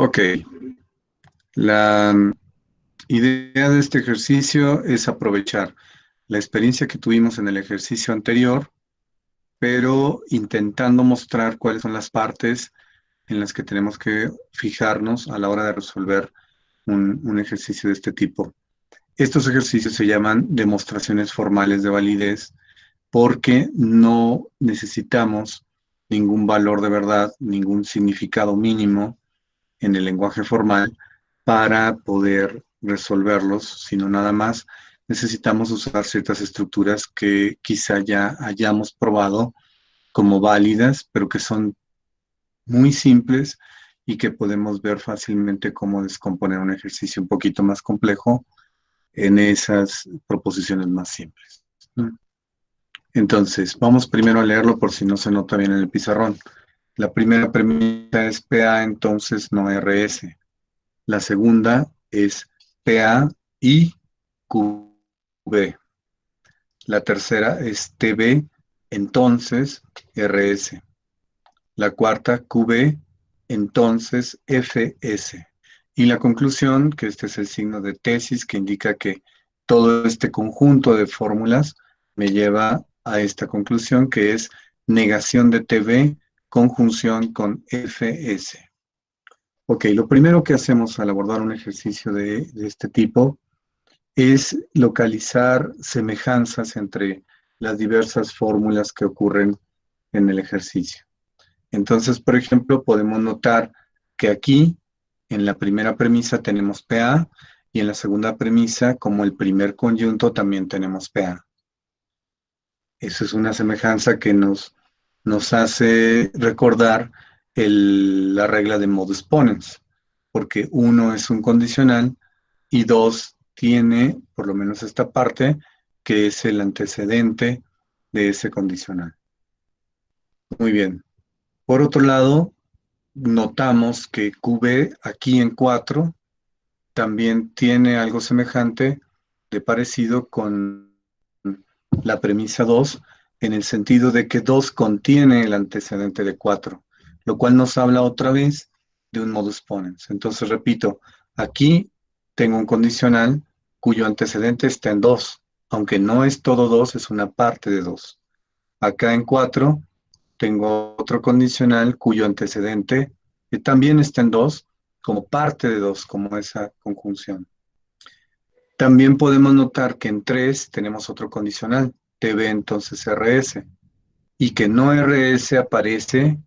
Ok, la idea de este ejercicio es aprovechar la experiencia que tuvimos en el ejercicio anterior, pero intentando mostrar cuáles son las partes en las que tenemos que fijarnos a la hora de resolver un ejercicio de este tipo. Estos ejercicios se llaman demostraciones formales de validez porque no necesitamos ningún valor de verdad, ningún significado mínimo en el lenguaje formal para poder resolverlos, sino nada más necesitamos usar ciertas estructuras que quizá ya hayamos probado como válidas, pero que son muy simples y que podemos ver fácilmente cómo descomponer un ejercicio un poquito más complejo en esas proposiciones más simples, ¿no? Entonces, vamos primero a leerlo por si no se nota bien en el pizarrón. La primera premisa es PA, entonces no RS. La segunda es PA y QB. La tercera es TB, entonces RS. La cuarta, QB, entonces FS. Y la conclusión, que este es el signo de tesis que indica que todo este conjunto de fórmulas me lleva a esta conclusión, que es negación de TB, conjunción con FS. Ok, lo primero que hacemos al abordar un ejercicio de este tipo es localizar semejanzas entre las diversas fórmulas que ocurren en el ejercicio. Entonces, por ejemplo, podemos notar que aquí, en la primera premisa tenemos PA y en la segunda premisa, como el primer conjunto, también tenemos PA. Eso es una semejanza que nos hace recordar la regla de modus ponens, porque uno es un condicional y dos tiene, por lo menos esta parte, que es el antecedente de ese condicional. Muy bien. Por otro lado, notamos que QB aquí en 4 también tiene algo semejante de parecido con la premisa 2 en el sentido de que 2 contiene el antecedente de 4, lo cual nos habla otra vez de un modus ponens. Entonces, repito, aquí tengo un condicional cuyo antecedente está en 2, aunque no es todo 2, es una parte de 2. Acá en 4 tengo otro condicional cuyo antecedente también está en 2, como parte de 2, como esa conjunción. También podemos notar que en 3 tenemos otro condicional, TB entonces RS, y que no RS aparece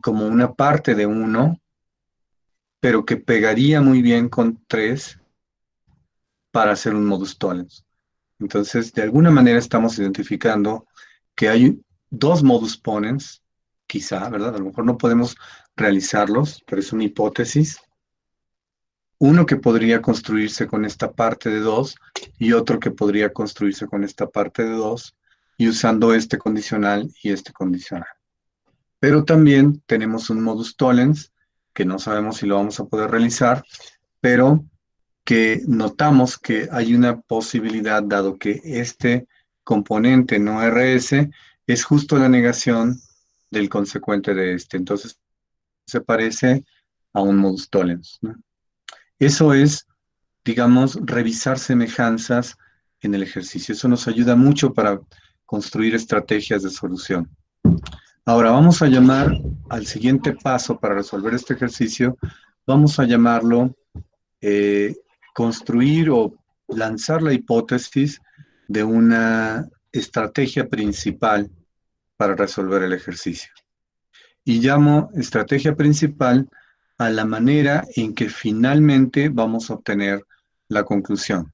como una parte de 1, pero que pegaría muy bien con 3 para hacer un modus tollens. Entonces, de alguna manera estamos identificando que hay dos modus ponens, quizá, ¿verdad? A lo mejor no podemos realizarlos, pero es una hipótesis. Uno que podría construirse con esta parte de 2 y otro que podría construirse con esta parte de 2 y usando este condicional y este condicional. Pero también tenemos un modus tollens que no sabemos si lo vamos a poder realizar, pero que notamos que hay una posibilidad, dado que este componente no RS es justo la negación del consecuente de este. Entonces se parece a un modus tollens, ¿no? Eso es, digamos, revisar semejanzas en el ejercicio. Eso nos ayuda mucho para construir estrategias de solución. Ahora vamos a llamar al siguiente paso para resolver este ejercicio, vamos a llamarlo eh, construir o lanzar la hipótesis de una estrategia principal para resolver el ejercicio. Y llamo estrategia principal a la manera en que finalmente vamos a obtener la conclusión.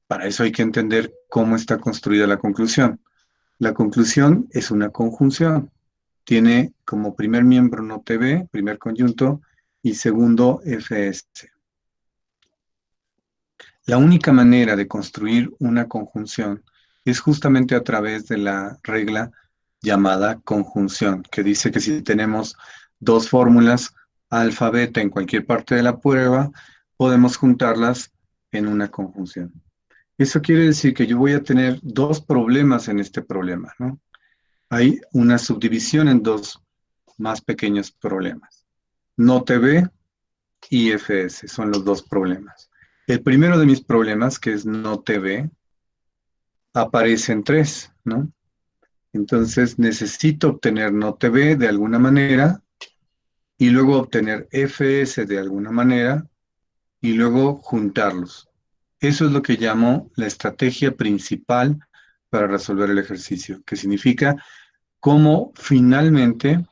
Para eso hay que entender cómo está construida la conclusión. La conclusión es una conjunción. Tiene como primer miembro no TB, primer conjunto, y segundo FS. La única manera de construir una conjunción es justamente a través de la regla llamada conjunción, que dice que si tenemos dos fórmulas alfa, beta en cualquier parte de la prueba, podemos juntarlas en una conjunción. Eso quiere decir que yo voy a tener dos problemas en este problema, ¿no? Hay una subdivisión en dos más pequeños problemas. No TV y FS, son los dos problemas. El primero de mis problemas, que es no TV, aparece en 3, ¿no? Entonces necesito obtener no TV de alguna manera y luego obtener FS de alguna manera y luego juntarlos. Eso es lo que llamo la estrategia principal para resolver el ejercicio, que significa cómo finalmente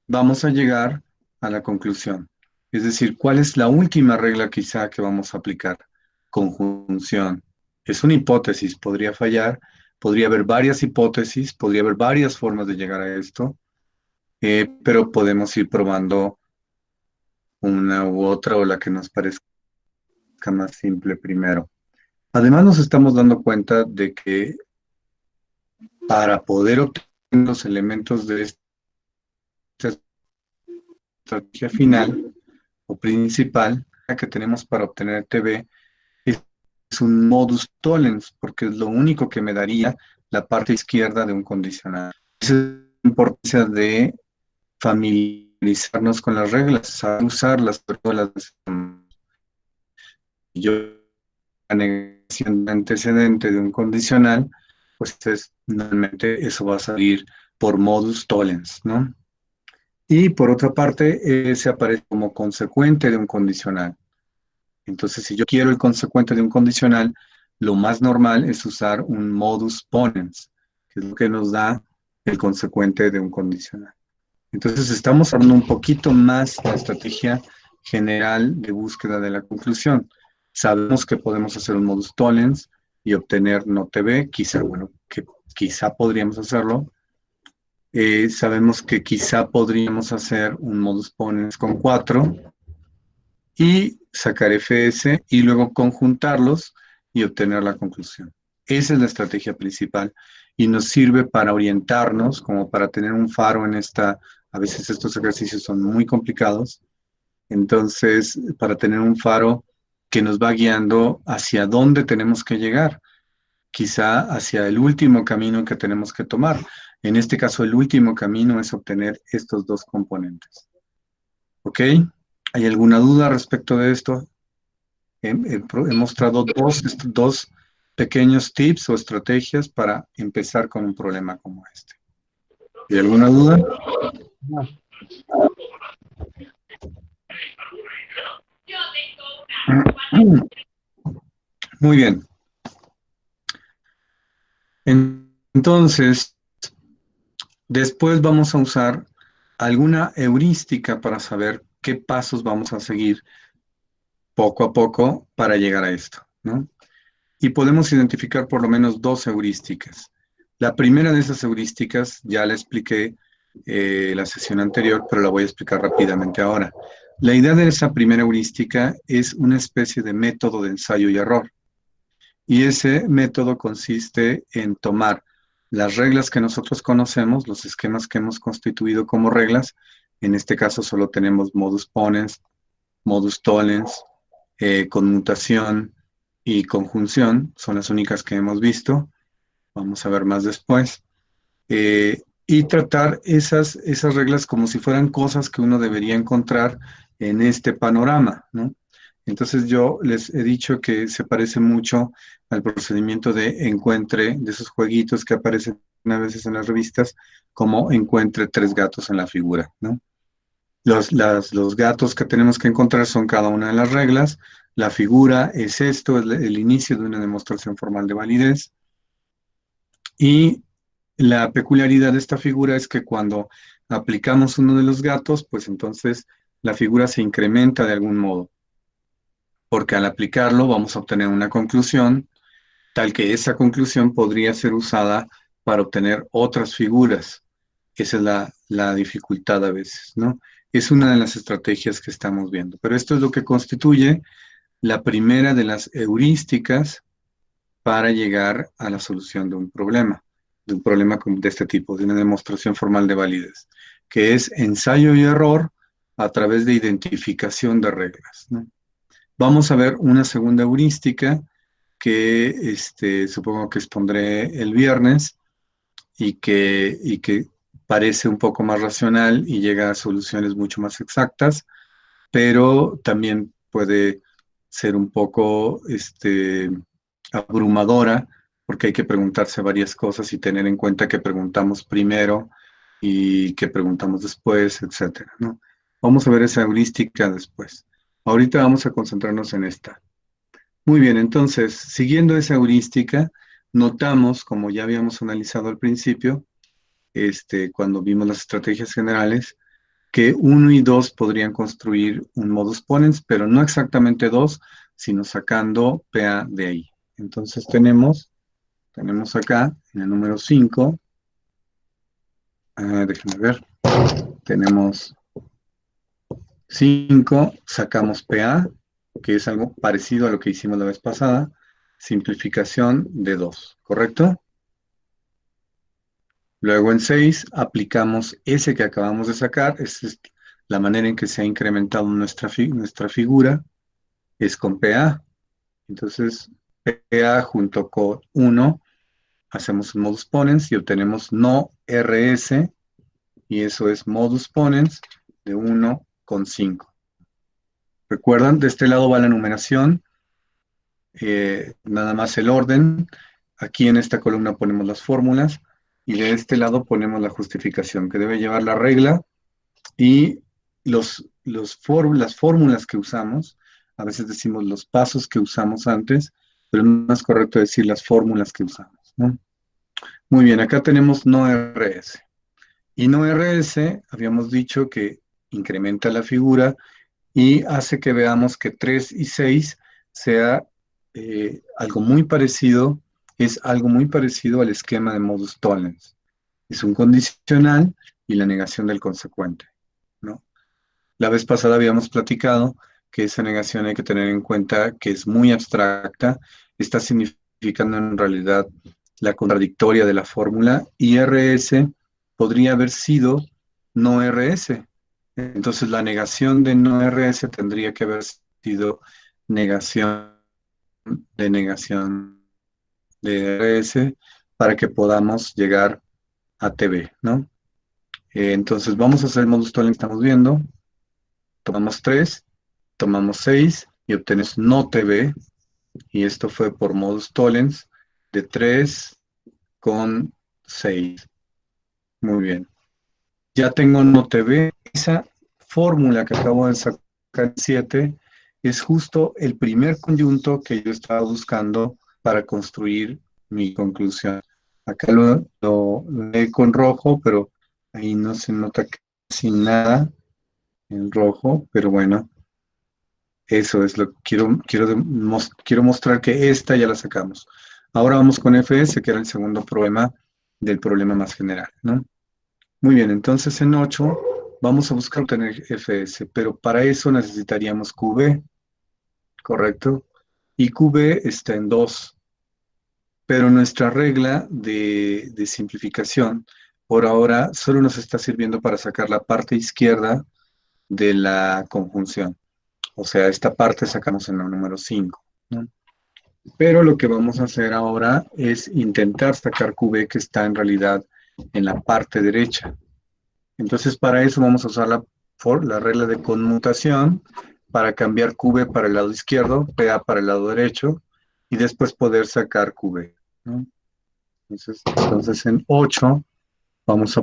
vamos a llegar a la conclusión. Es decir, ¿cuál es la última regla quizá que vamos a aplicar? Conjunción. Es una hipótesis, podría fallar, podría haber varias hipótesis, podría haber varias formas de llegar a esto, pero podemos ir probando una u otra o la que nos parezca más simple primero. Además, nos estamos dando cuenta de que para poder obtener los elementos de esta estrategia final o principal que tenemos para obtener TV es un modus tollens, porque es lo único que me daría la parte izquierda de un condicional. Esa es la importancia de familiarizarnos con las reglas, saber usarlas, pero las yo la negación de antecedente de un condicional, pues es, normalmente eso va a salir por modus tollens, ¿no? Y por otra parte, se aparece como consecuente de un condicional. Entonces, si yo quiero el consecuente de un condicional, lo más normal es usar un modus ponens, que es lo que nos da el consecuente de un condicional. Entonces, estamos hablando un poquito más de la estrategia general de búsqueda de la conclusión. Sabemos que podemos hacer un modus tollens y obtener no TV, quizá, bueno, que quizá podríamos hacerlo. Sabemos que quizá podríamos hacer un modus ponens con 4 y sacar FS y luego conjuntarlos y obtener la conclusión. Esa es la estrategia principal y nos sirve para orientarnos, como para tener un faro en esta, a veces estos ejercicios son muy complicados, entonces para tener un faro que nos va guiando hacia dónde tenemos que llegar, quizá hacia el último camino que tenemos que tomar. En este caso, el último camino es obtener estos dos componentes. ¿Ok? ¿Hay alguna duda respecto de esto? He mostrado dos pequeños tips o estrategias para empezar con un problema como este. ¿Hay alguna duda? No. Muy bien. Entonces, después vamos a usar alguna heurística para saber qué pasos vamos a seguir poco a poco para llegar a esto, ¿no? Y podemos identificar por lo menos dos heurísticas. La primera de esas heurísticas ya la expliqué la sesión anterior, pero la voy a explicar rápidamente ahora. La idea de esa primera heurística es una especie de método de ensayo y error. Y ese método consiste en tomar las reglas que nosotros conocemos, los esquemas que hemos constituido como reglas. En este caso solo tenemos modus ponens, modus tollens, conmutación y conjunción, son las únicas que hemos visto. Vamos a ver más después. Y tratar esas reglas como si fueran cosas que uno debería encontrar en este panorama, ¿no? Entonces yo les he dicho que se parece mucho al procedimiento de encuentre, de esos jueguitos que aparecen a veces en las revistas, como encuentre tres gatos en la figura, ¿no? Los gatos que tenemos que encontrar son cada una de las reglas. La figura es esto, es el inicio de una demostración formal de validez. Y la peculiaridad de esta figura es que cuando aplicamos uno de los gatos, pues entonces la figura se incrementa de algún modo, porque al aplicarlo vamos a obtener una conclusión, tal que esa conclusión podría ser usada para obtener otras figuras. Esa es la dificultad a veces, ¿no? Es una de las estrategias que estamos viendo, pero esto es lo que constituye la primera de las heurísticas para llegar a la solución de un problema de este tipo, de una demostración formal de validez, que es ensayo y error a través de identificación de reglas, ¿no? Vamos a ver una segunda heurística que supongo que expondré el viernes y que parece un poco más racional y llega a soluciones mucho más exactas, pero también puede ser un poco abrumadora, porque hay que preguntarse varias cosas y tener en cuenta que preguntamos primero y que preguntamos después, etcétera, ¿no? Vamos a ver esa heurística después. Ahorita vamos a concentrarnos en esta. Muy bien, entonces, siguiendo esa heurística, notamos, como ya habíamos analizado al principio, cuando vimos las estrategias generales, que uno y 2 podrían construir un modus ponens, pero no exactamente 2, sino sacando PA de ahí. Entonces tenemos acá en el número 5, déjenme ver, tenemos 5, sacamos PA, que es algo parecido a lo que hicimos la vez pasada, simplificación de 2, ¿correcto? Luego en 6 aplicamos ese que acabamos de sacar, esa es la manera en que se ha incrementado nuestra figura, es con PA. Entonces, PA junto con 1, hacemos un modus ponens y obtenemos no RS, y eso es modus ponens de 1 con 5. ¿Recuerdan? De este lado va la numeración, nada más el orden. Aquí en esta columna ponemos las fórmulas y de este lado ponemos la justificación, que debe llevar la regla y las fórmulas que usamos. A veces decimos los pasos que usamos antes, pero es más correcto decir las fórmulas que usamos, ¿no? Muy bien, acá tenemos no RS. Y no RS, habíamos dicho que incrementa la figura y hace que veamos que 3 y 6 sea algo muy parecido, es algo muy parecido al esquema de modus tollens. Es un condicional y la negación del consecuente, ¿no? La vez pasada habíamos platicado que esa negación hay que tener en cuenta que es muy abstracta, está significando en realidad la contradictoria de la fórmula y RS podría haber sido no RS. Entonces la negación de no RS tendría que haber sido negación negación de RS para que podamos llegar a TB, ¿no? Entonces vamos a hacer el modus tollens que estamos viendo. Tomamos 3, tomamos 6 y obtenemos no TV, y esto fue por modus tollens de 3 con 6. Muy bien. Ya tengo no TV. Esa fórmula que acabo de sacar 7 es justo el primer conjunto que yo estaba buscando para construir mi conclusión. Acá lo leí con rojo, pero ahí no se nota casi nada en rojo, pero bueno. Eso es lo que quiero mostrar que esta ya la sacamos. Ahora vamos con FS, que era el segundo problema del problema más general, ¿no? Muy bien, entonces en 8 vamos a buscar obtener FS, pero para eso necesitaríamos QB, ¿correcto? Y QB está en 2, pero nuestra regla de simplificación por ahora solo nos está sirviendo para sacar la parte izquierda de la conjunción. O sea, esta parte sacamos en la número 5, ¿no? Pero lo que vamos a hacer ahora es intentar sacar QB que está en realidad en la parte derecha. Entonces, para eso vamos a usar la regla de conmutación para cambiar QB para el lado izquierdo, PA para el lado derecho, y después poder sacar QB, ¿no? Entonces, en 8 vamos a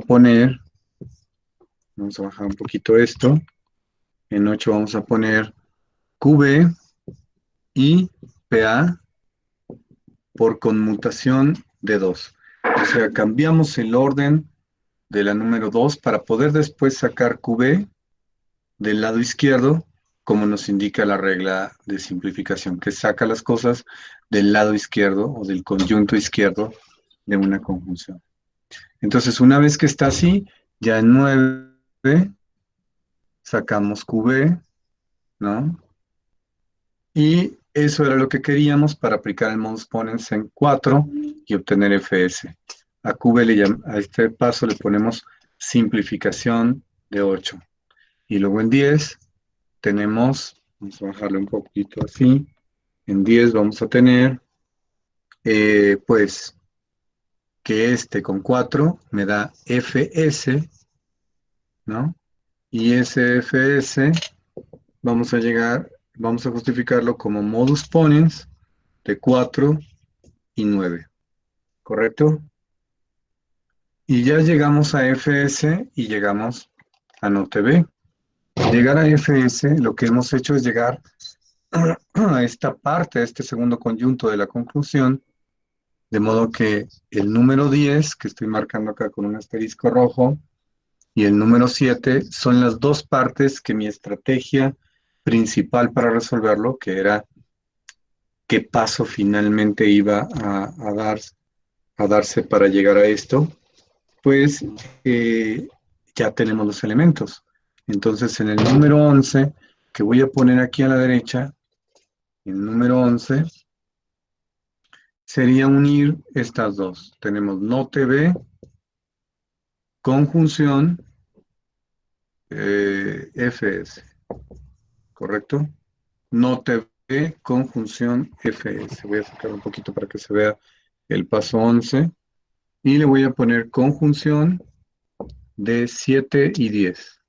vamos a bajar un poquito esto, en 8 vamos a poner QB y PA por conmutación de 2. O sea, cambiamos el orden de la número 2 para poder después sacar QB del lado izquierdo, como nos indica la regla de simplificación, que saca las cosas del lado izquierdo o del conjunto izquierdo de una conjunción. Entonces, una vez que está así, ya en 9 sacamos QB, ¿no? Y eso era lo que queríamos para aplicar el modus ponens en 4 y obtener FS. A a este paso le ponemos simplificación de 8. Y luego en 10 tenemos, vamos a bajarle un poquito así, en 10 vamos a tener, pues, que este con 4 me da FS, ¿no? Y ese FS vamos a justificarlo como modus ponens de 4 y 9, ¿correcto? Y ya llegamos a Fs y llegamos a note B. Llegar a Fs, lo que hemos hecho es llegar a esta parte, a este segundo conjunto de la conclusión, de modo que el número 10, que estoy marcando acá con un asterisco rojo, y el número 7 son las dos partes que mi estrategia principal para resolverlo, que era qué paso finalmente iba a darse para llegar a esto, pues ya tenemos los elementos. Entonces en el número 11, que voy a poner aquí a la derecha, el número 11 sería unir estas dos. Tenemos note B, conjunción Fs, ¿correcto? Note B, conjunción Fs. Voy a sacar un poquito para que se vea el paso 11. Y le voy a poner conjunción de 7 y 10.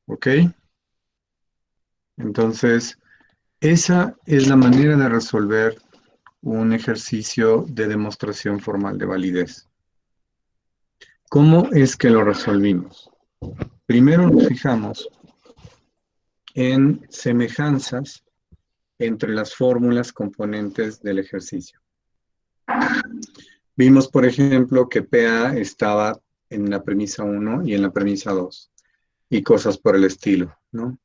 ¿Ok? Entonces, esa es la manera de resolver un ejercicio de demostración formal de validez. ¿Cómo es que lo resolvimos? Primero nos fijamos en semejanzas entre las fórmulas componentes del ejercicio. Vimos, por ejemplo, que PA estaba en la premisa 1 y en la premisa 2, y cosas por el estilo, ¿no?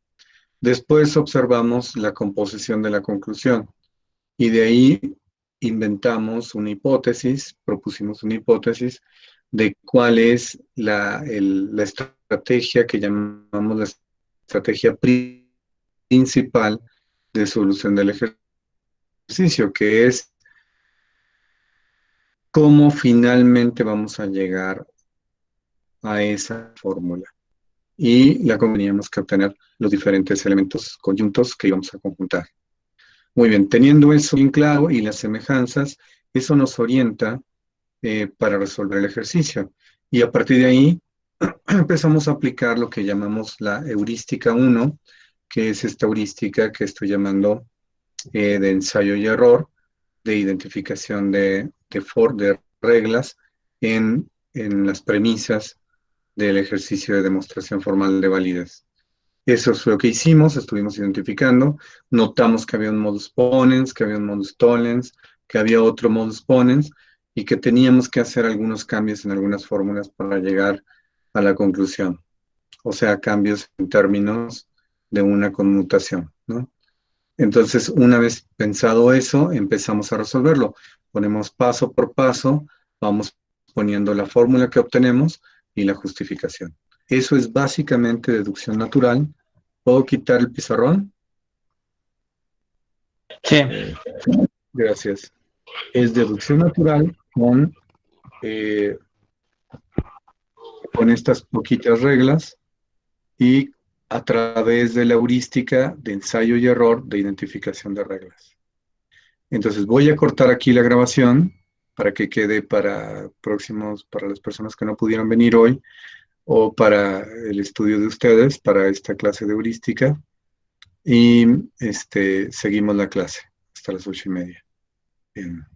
Después observamos la composición de la conclusión, y de ahí inventamos una hipótesis, propusimos una hipótesis de cuál es la estrategia que llamamos la estrategia principal de solución del ejercicio, que es cómo finalmente vamos a llegar a esa fórmula. Y la teníamos que obtener los diferentes elementos conjuntos que íbamos a conjuntar. Muy bien, teniendo eso bien claro y las semejanzas, eso nos orienta para resolver el ejercicio. Y a partir de ahí empezamos a aplicar lo que llamamos la heurística 1, que es esta heurística que estoy llamando de ensayo y error, de identificación de reglas en las premisas del ejercicio de demostración formal de validez. Eso es lo que hicimos, estuvimos identificando, notamos que había un modus ponens, que había un modus tollens, que había otro modus ponens y que teníamos que hacer algunos cambios en algunas fórmulas para llegar a la conclusión. O sea, cambios en términos de una conmutación, ¿no? Entonces, una vez pensado eso, empezamos a resolverlo. Ponemos paso por paso, vamos poniendo la fórmula que obtenemos y la justificación. Eso es básicamente deducción natural. ¿Puedo quitar el pizarrón? Sí, Gracias. Es deducción natural eh, con estas poquitas reglas y a través de la heurística de ensayo y error de identificación de reglas. Entonces voy a cortar aquí la grabación para que quede para próximos, para las personas que no pudieron venir hoy o para el estudio de ustedes, para esta clase de heurística. Y seguimos la clase hasta las 8:30. Bien.